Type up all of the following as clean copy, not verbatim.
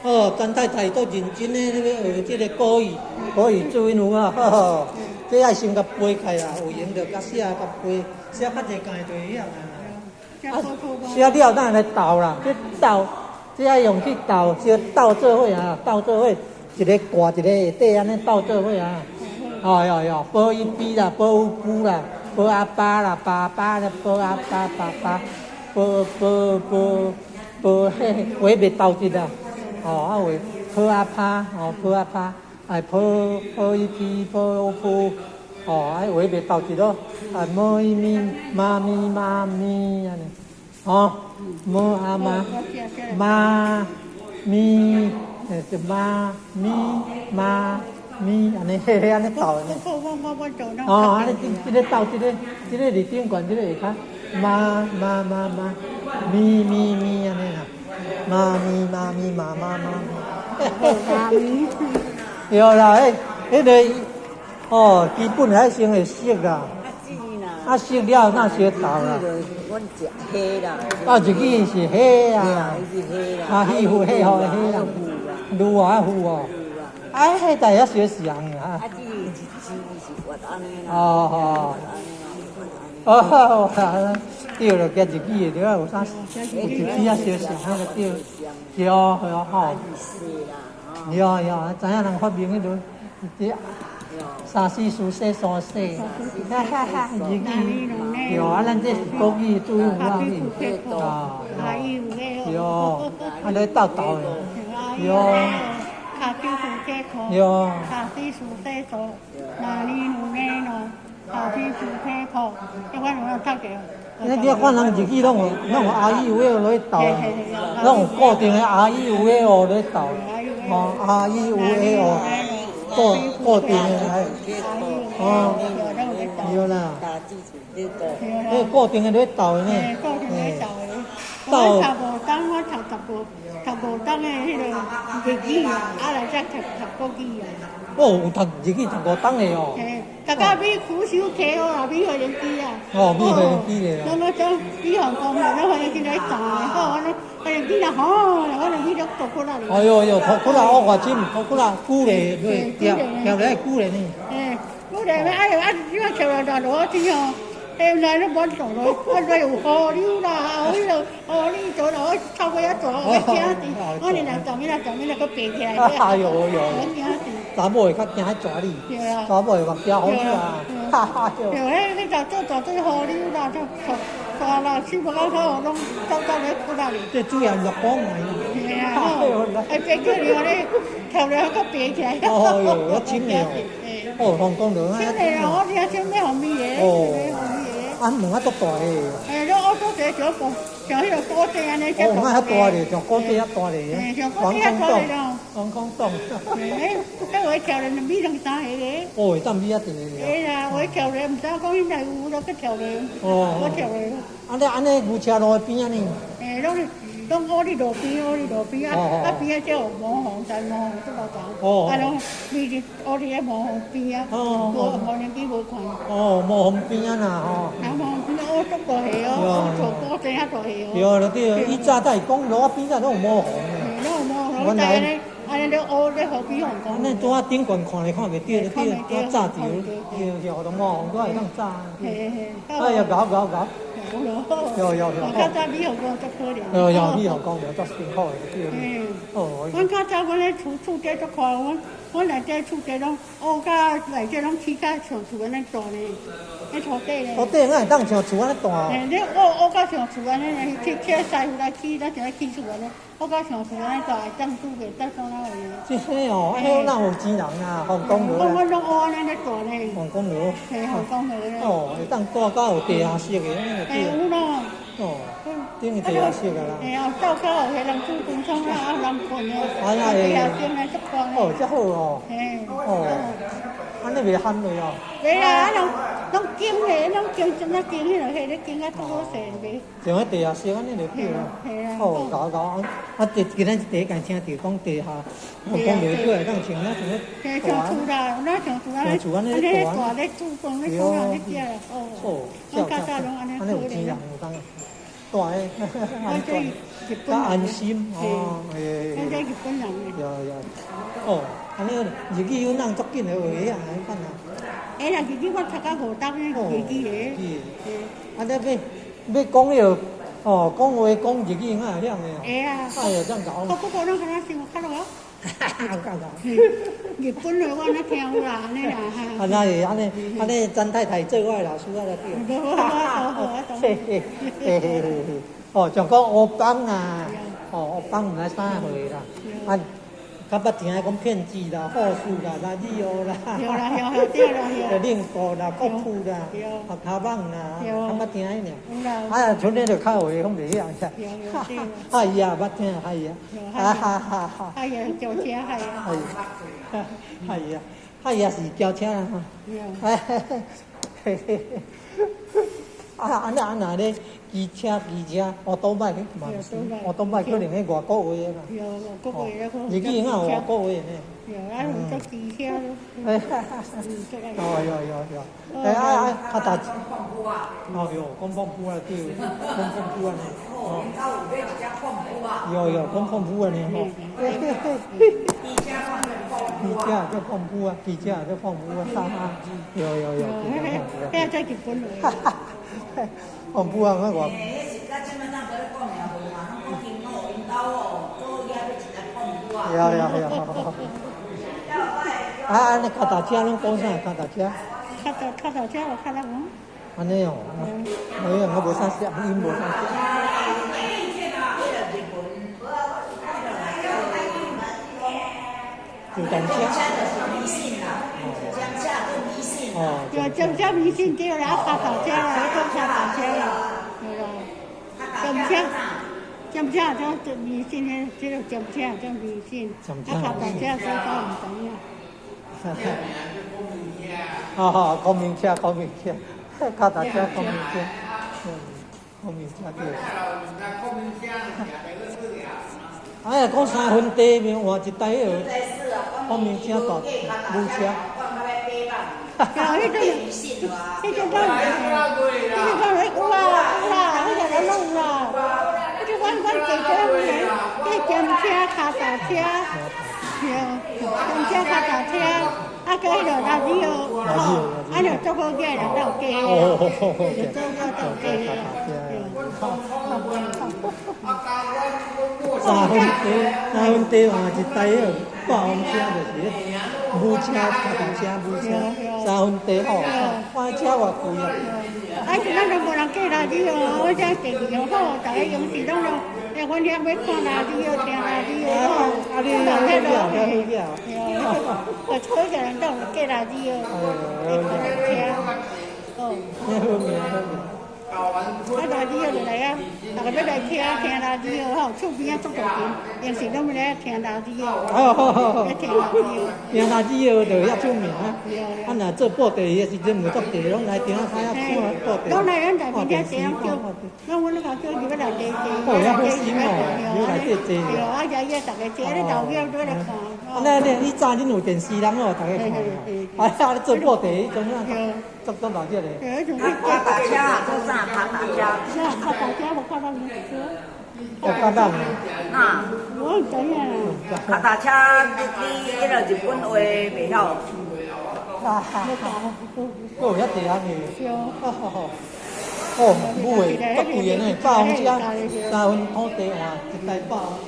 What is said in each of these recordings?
哦，张太太都认真咧，学这个国语注音符啊，吼，这爱先甲背开啦，有闲着甲写甲背，写较济间就会晓啊。写了咱来斗啦，这斗，这爱用去斗，先斗做伙啊，斗做伙，一个挂一个下底安尼斗做伙啊。哦哟，波一 B 啦，波乌布啦，波阿爸啦，爸爸啦，波阿爸爸爸，波嘿，话袂斗一啦。哦，啊为坡阿趴，哦坡阿趴，哎坡一批坡坡，哦哎话袂斗一咯，哎摸一咪妈咪妈咪安尼，哦摸阿妈妈咪，就妈咪妈咪安尼嘿嘿安尼斗呢。哦，安尼这个斗这个里顶管这个下骹妈咪安尼啦。妈咪妈妈有啦，迄个哦，基本还先会识啦，啊识了那学到啦。阮食黑啦，啊，自己是黑啊，啊，黑虎黑好黑啦，鹿啊虎哦，啊，迄代也学翔啊。啊，这是活安尼啦。哦。哦，对了，加自己的，有啥？有自己啊，学习那个对，对哦，对哦，好。有，知影人发明迄种，这三四书写三写，哈哈哈，自己对啊，咱这是国语注音符啊，对哦，啊，来斗斗的，对哦。卡比数写考，有。卡比数写作，哪里努力呢？卡比数写考，这款我读着。你看人自己拢有阿姨有个来斗，拢有固定的阿姨有个哦来斗，哦阿姨有个哦，固定的来，哦，有啦，迄固定的来斗呢，斗。我读无当，我读无当的迄个日语啊，啊来才读国语啊。哦，有读日语读5档的哦。大家比苦手客哦，比会员机啊。哦，比会员机的啦。我讲比航空的，我会员机来打，好，我会员机啦好，我会员机就读过来。哎哟，读过来学外金，读过来久嘞，调来久嘞呢。久嘞，哎呦，你话调来大罗天哦。来都冇做咯，我嚟有河流啦，迄个河流做啦，我透过一做，我惊死，我连做咩个背起来。哎呦，我惊死。查某会较惊迄蛇哩，查某会目标好啊，哈哈哟。对，迄做对河流啦，做啦，四百九口拢走咧过来哩。这主要落光来啦。系啊，哎，别叫你咧，跳了个背起来。哦哟，我真嘞哦，哦，香港人啊。真嘞，我听真咩红米嘢。哦。啊，门啊足大嘞！你我做这像迄个高地安尼，哦，门啊大嘞，像高地啊大嘞，像高地啊大嘞咯。防空洞。迄位跳人米两三下个。哦，当米啊地嘞。哎呀，我跳人唔知讲现在有咯，去跳人。哦。我跳人。安尼牛车路边啊呢？拢我哩路边啊，边啊只有毛红山毛红这老长，啊拢你是我哩喺毛红边啊，无年纪无看。哦，毛红边啊呐吼。啊，毛红边我足大下哦，做高真啊大下哦。对了对，以前在讲路边啊拢有毛红的。拢有毛红，我知咧，安尼咧乌咧河边红讲。安尼拄啊顶悬看袂对咧，拄炸着，对，互同毛红都会当炸。哎呀，搞。有。我较早美航讲足可怜。有美航讲着足辛苦的，对。哦。阮较早阮咧厝底足看，阮内底厝底拢乌甲内底拢起甲像厝安尼大呢，迄土地咧。土地安会当像厝安尼大？你乌甲像厝安尼，去师傅来起，咱就来起厝安尼，乌甲像厝安尼大，会当住袂当怎啊个？即迄哦，迄哪有钱人啊？航空楼。我拢乌安尼咧大呢。航空楼。嘿，航空楼咧。哦，会当大到有地下室的，有咯。哦，顶个地下室个啦。哎呀，到有迄人煮饭汤啊，人困的。哎呀，地下室咧足宽的。哦，遮好哦。嘿。哦，安尼袂喊落哦。袂啦，拢经的，拢经怎啊经迄落迄咧经啊多好势袂。像迄地下室安尼就对啦。嘿啊。哦，搞，啊，今仔第一间听着讲地下，我讲落过来当像那像迄像厝啦，那像厝安尼大咧煮饭咧煮啊咧食啦，哦。我较早拢安尼做咧。安尼有钱人有当大诶，安尼較安心哦。迄個日本人嘅。有。哦，安尼日語有人足緊嚟學啊，你看啊。哎呀，日語我讀到無當嘅日語嘅。安尼要講了，哦，講話講日語啊，這樣嘅。哎呀，哎呀，這樣搞。不過咱可能先看到啊。日本的我那聽有啦，安尼啦哈。安尼安尼，詹太太做我的老師啊，對。哦，像講歐邦啊，歐邦唔係啥會啦，啊，較捌聽講騙子啦、護士啦、利奧啦，令國啦、國父啦、卡邦啦，較捌聽呢。啊，像你就較會，講袂曉呀。哎呀，捌聽，哎呀，哎呀，叫車係啊。哎呀，是叫車啦哈。安那咧，機車，奧多麥嘛，奧多麥可能喺外國話嘅嘛。有，國語啊，日語啊，外國話呢。有，啊，做機車咯。有。較大。哦，有，講豐富啊，對，講豐富啊呢。有，講豐富啊呢，吼。機車叫豐富啊，機車叫豐富啊，有。喺在日本嚟。豐富啊，我。有。啊，你腳踏車攏講啥？腳踏車？腳踏車我看到冇。安尼哦，我無啥識，因無啥識。就等車。有正車迷信對啦，腳踏車啦，講腳踏車啦，正車就迷信咧，即係正車就迷信，腳踏車就講唔同啊。公民車，腳踏車公民車，公民車對。哎呀，講三分地面換一台哦，公民車大母車。迄個講有啦，迄個人弄啦，迄個阮姐姐咧，迄正車、腳踏車，正車、腳踏車，啊，個迄個垃圾哦，啊，就做好嘅，就到家，就做好到家。三分地換一台哦，大公車就是母車、腳踏車、母車，三分地吼，我車偌貴啊！哎，咱都無人計垃圾哦，我這地又好，大家用時攏咯，阮遐要看垃圾哦，聽垃圾哦，啊，你有迄個，推個人都計垃圾哦，啊，垃圾就來啊！大家要來聽垃圾哦，厝邊啊，足大間，平時攏要來聽垃圾哦，聽垃圾哦，就遐出名啊！啊，若做布袋嘅時陣，無足地，攏來聽啊，睇下看布袋。攏來咱大邊遮坐，攏阮咧講叫入來坐坐。哦，遐好心哦，入來坐坐。對啊，遮遐大家坐咧投票都來看。啊，你早恁有電視人哦，大家看。啊，你做布袋迄種啊，足老隻咧。腳踏車啊，做啥？腳踏車。腳踏車我看到你說。我看到你。啊。我唔知啊。腳踏車，你迄個日本話袂曉。有遐地啊你。哦，母誒，足貴嘅呢，霸王車，3分土地換一台霸王車。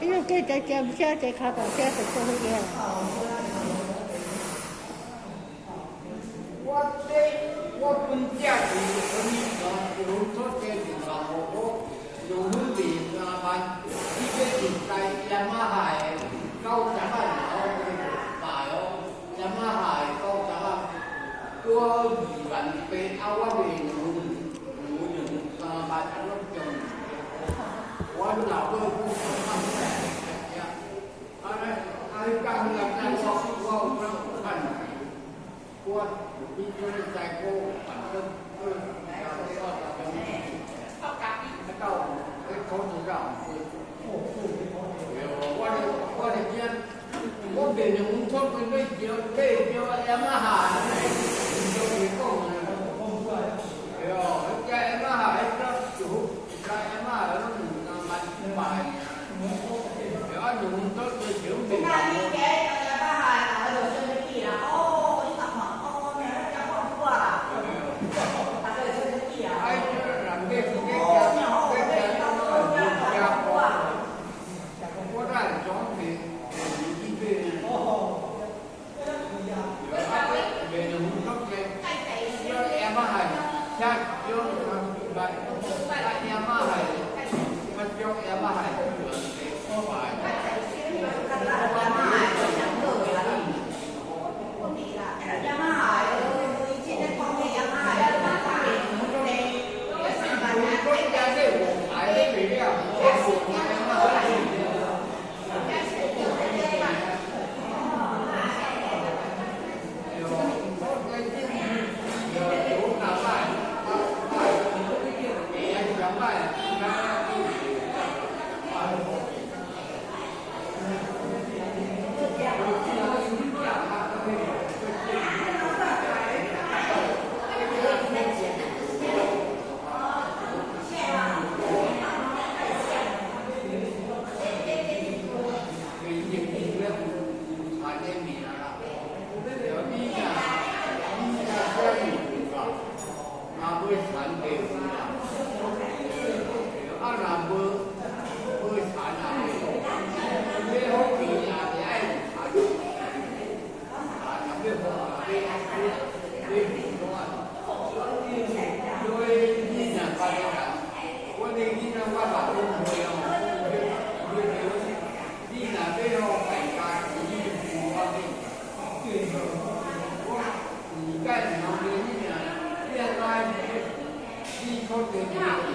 因為佢在正車在腳踏車就做乜嘢？我本家是有出嘅地方，我有問題麻煩，呢個現在亞馬海高漲啊，大哦，亞馬海高漲啊，我移民被歐亞嘅有麻煩咁樣，我老婆不想看嘅，啊，剛剛我看，我。你就是在过，反正口子上，我哋見，我哋用錯佢咩叫雅馬哈，就係講。Hãy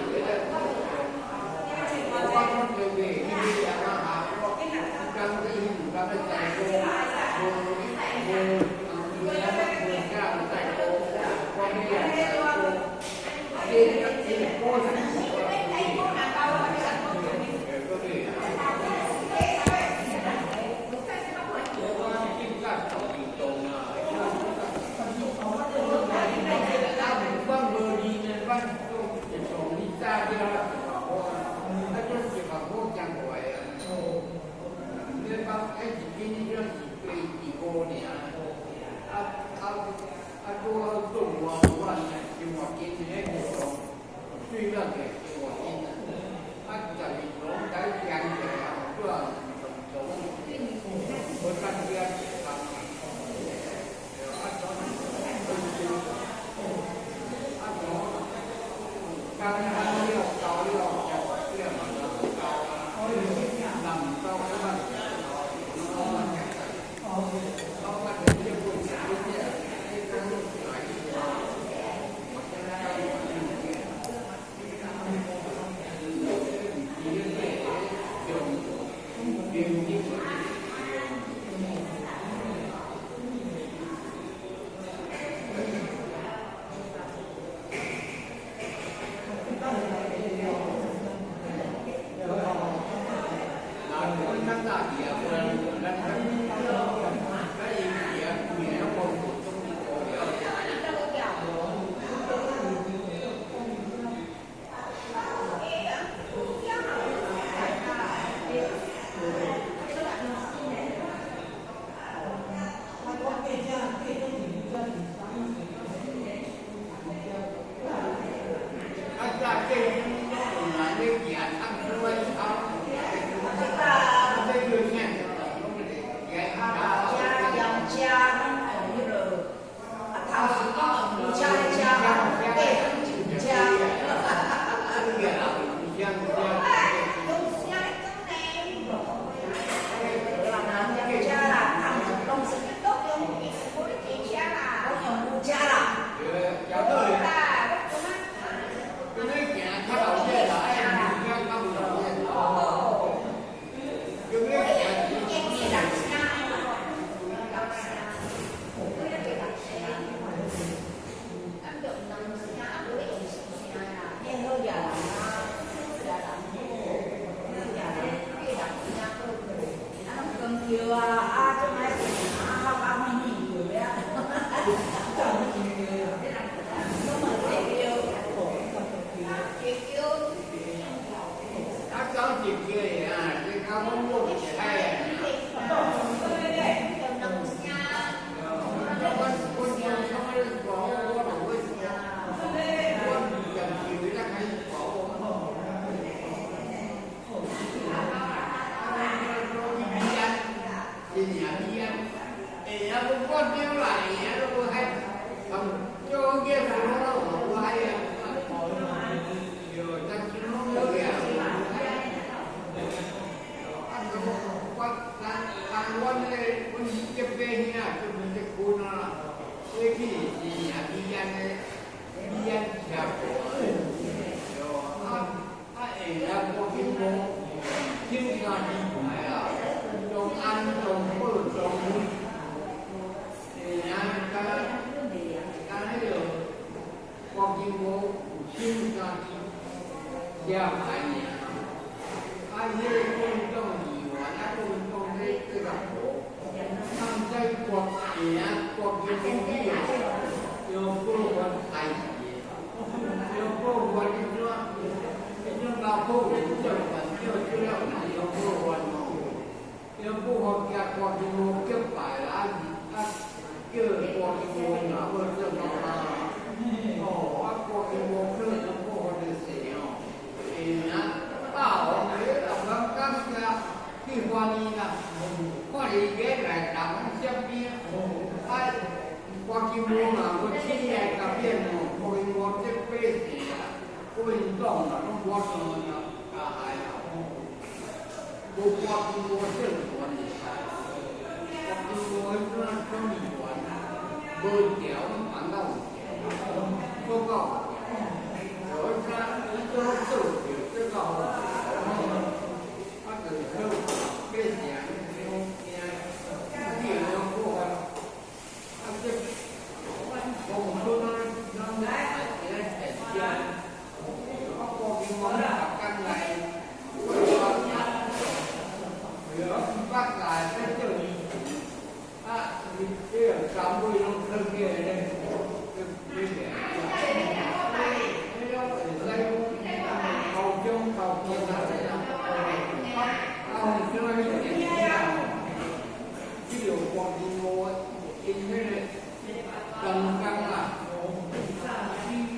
subscribe cho kênh Ghiền Mì Gõ để không bỏ lỡ Hãy subscribe cho kênh Ghiền Mì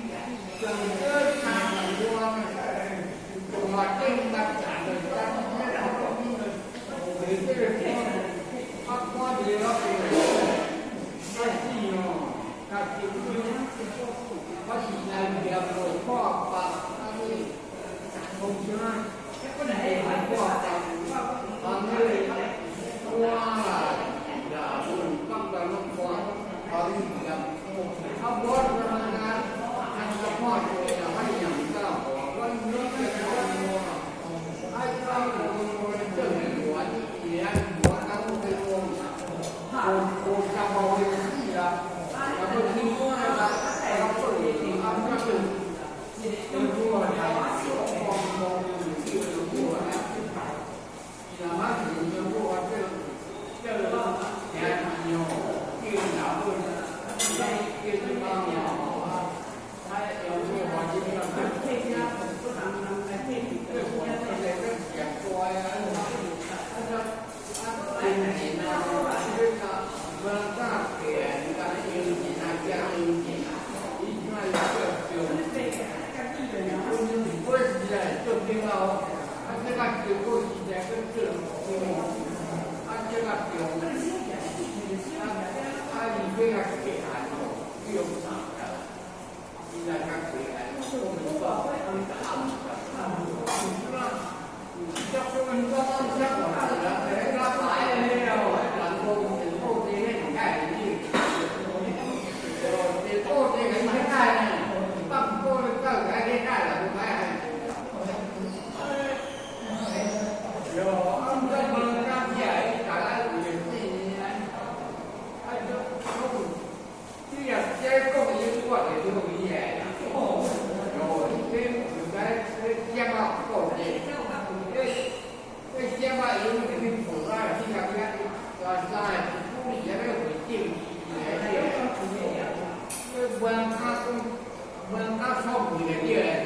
Gõ để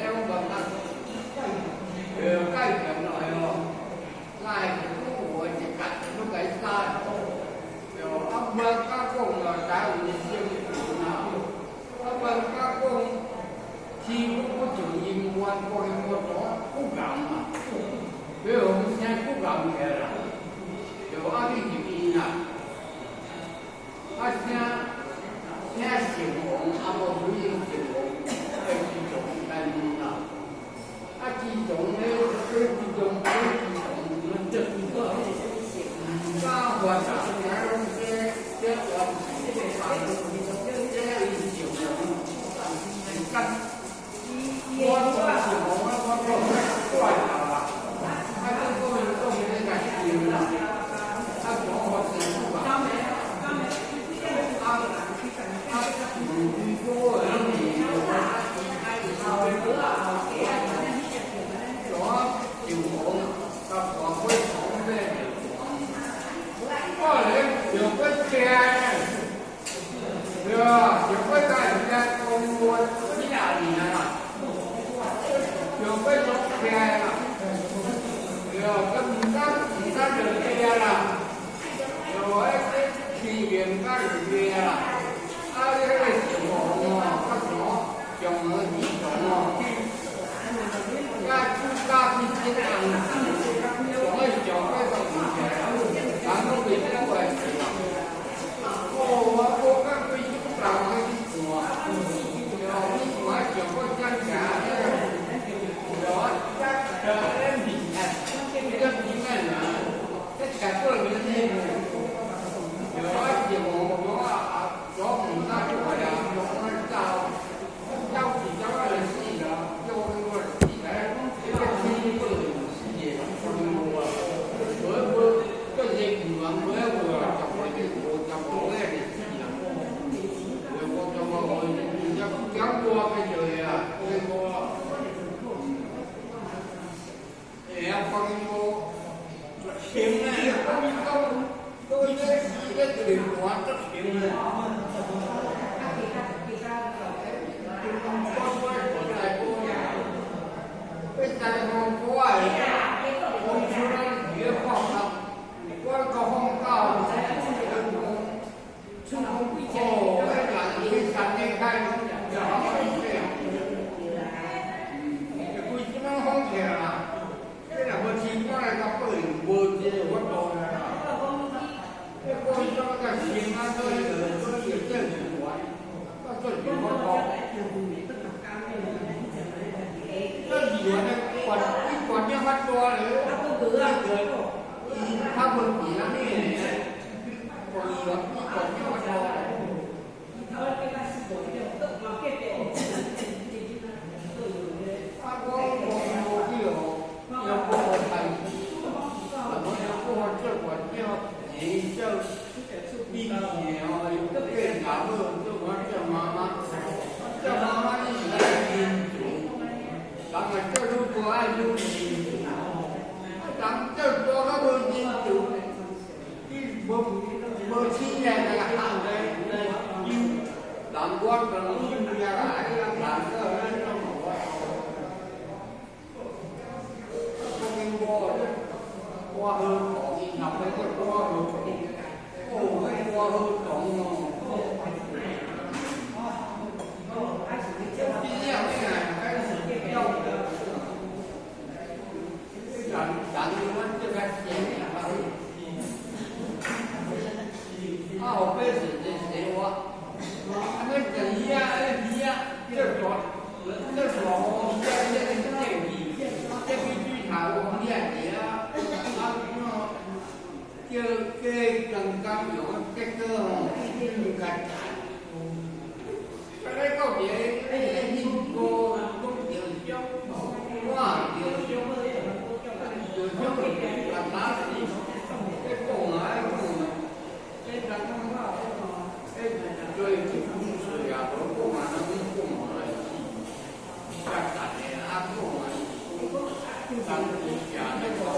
không bỏ lỡ chuyện đấy còn còn như mắt to nữa他们比那里còn nhiều còn như mắt to他光有有不好看，很多人不好这管叫你叫比你哦，有个变大了，这管叫妈妈，叫妈妈你是来民主，咱们这如果爱有民主，咱们这多个不民主，你不亲人那个行的，你咱光可能是不要来，咱这人就好啊。qua hơn còn đi học đấy còn qua hơn qua hơn còn đi theo cái này cái đâu chẳng muốn cho các chị học cái gì gì quá anh ấy chỉ cái rồi cái truy thảo của nhà chị cái cần cam hiểu cái cơ hồ gạch cái đấy có gì cái nhìn cô cũng điều trong quá điều trong là lá gì cái cổ này cái răng cái chơi chơi à bố cô mà nó cũng cũng là gạch này ăn cô mà ăn thì chả nó có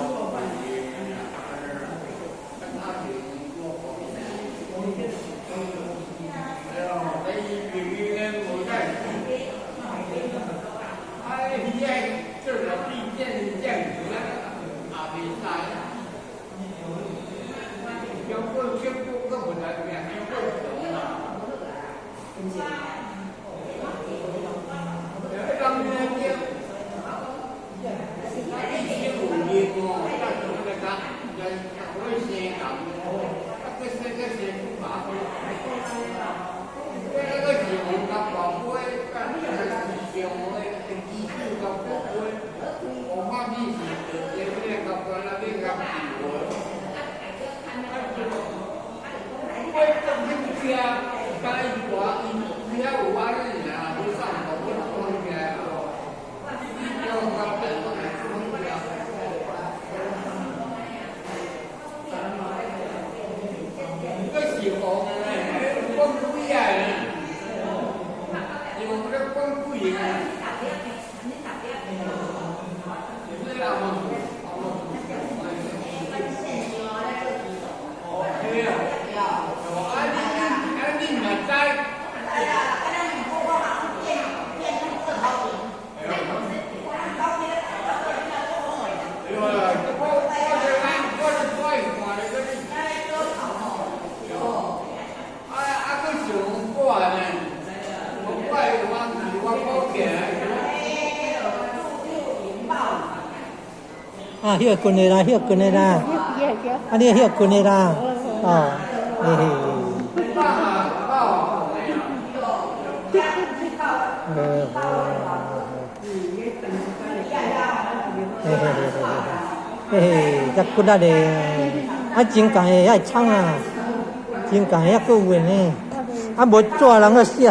เฮียกุนเนราเฮียกุนเนราอันนี้เฮียกุนเนราอ๋อนี่จักกุดาเดอ่ะจริงกันไอ้ช่างอ่ะจริงกันไอ้ก็เว้นนี่อ่ะบ่จ่อหลังก็เสีย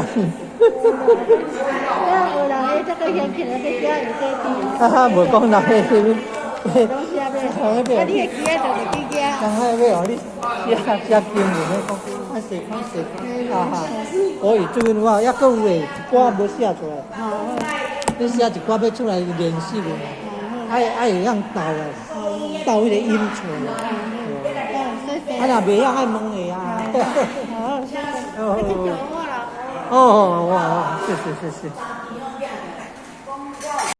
บ่讲那个是刚才为我哩下金门咧讲，看食哈，我以这个话一个月歌无写出来，你写一歌要出来连续的，爱会样斗迄个音出来，啊若袂样爱问的啊，哦，哇，是。